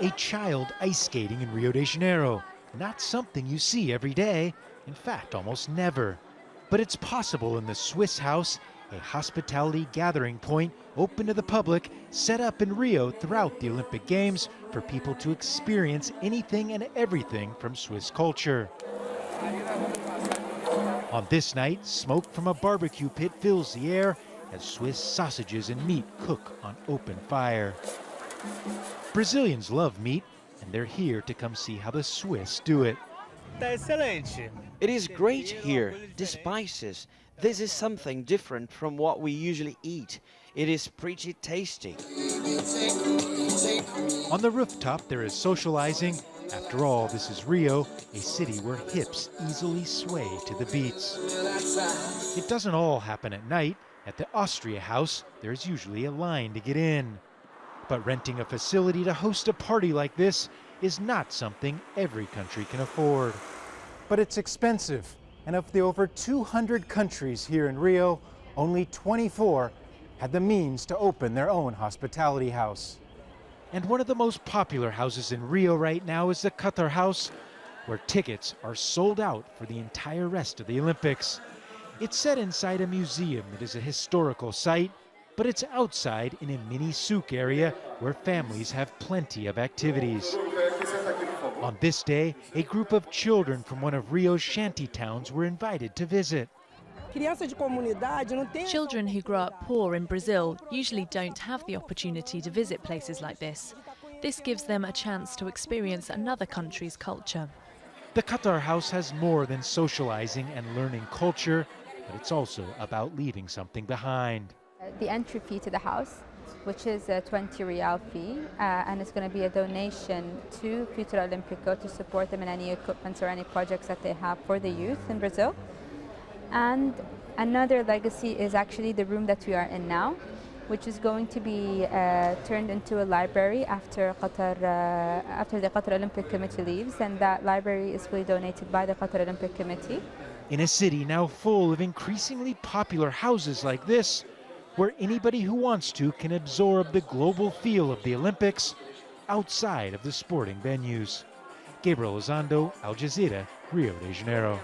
A child ice skating in Rio de Janeiro. Not something you see every day, in fact, almost never. But it's possible in the Swiss House, a hospitality gathering point open to the public, set up in Rio throughout the Olympic Games for people to experience anything and everything from Swiss culture. On this night, smoke from a barbecue pit fills the air as Swiss sausages and meat cook on open fire. Brazilians love meat, and they're here to come see how the Swiss do it. It is great here. The spices. This is something different from what we usually eat. It is pretty tasty. On the rooftop, there is socializing. After all, this is Rio, a city where hips easily sway to the beats. It doesn't all happen at night. At the Austria House, there's usually a line to get in. But renting a facility to host a party like this is not something every country can afford. But it's expensive, and of the over 200 countries here in Rio, only 24 had the means to open their own hospitality house. And one of the most popular houses in Rio right now is the Qatar House, where tickets are sold out for the entire rest of the Olympics. It's set inside a museum that is a historical site, but it's outside in a mini souk area where families have plenty of activities. On this day, a group of children from one of Rio's shanty towns were invited to visit. Children who grow up poor in Brazil usually don't have the opportunity to visit places like this. This gives them a chance to experience another country's culture. The Qatar House has more than socializing and learning culture, but it's also about leaving something behind. The entry fee to the house, which is a 20 real fee, and it's going to be a donation to Future Olímpico to support them in any equipment or any projects that they have for the youth in Brazil. And another legacy is actually the room that we are in now, which is going to be turned into a library after the Qatar Olympic Committee leaves, and that library is fully donated by the Qatar Olympic Committee. In a city now full of increasingly popular houses like this, where anybody who wants to can absorb the global feel of the Olympics outside of the sporting venues. Gabriel Elizondo, Al Jazeera, Rio de Janeiro.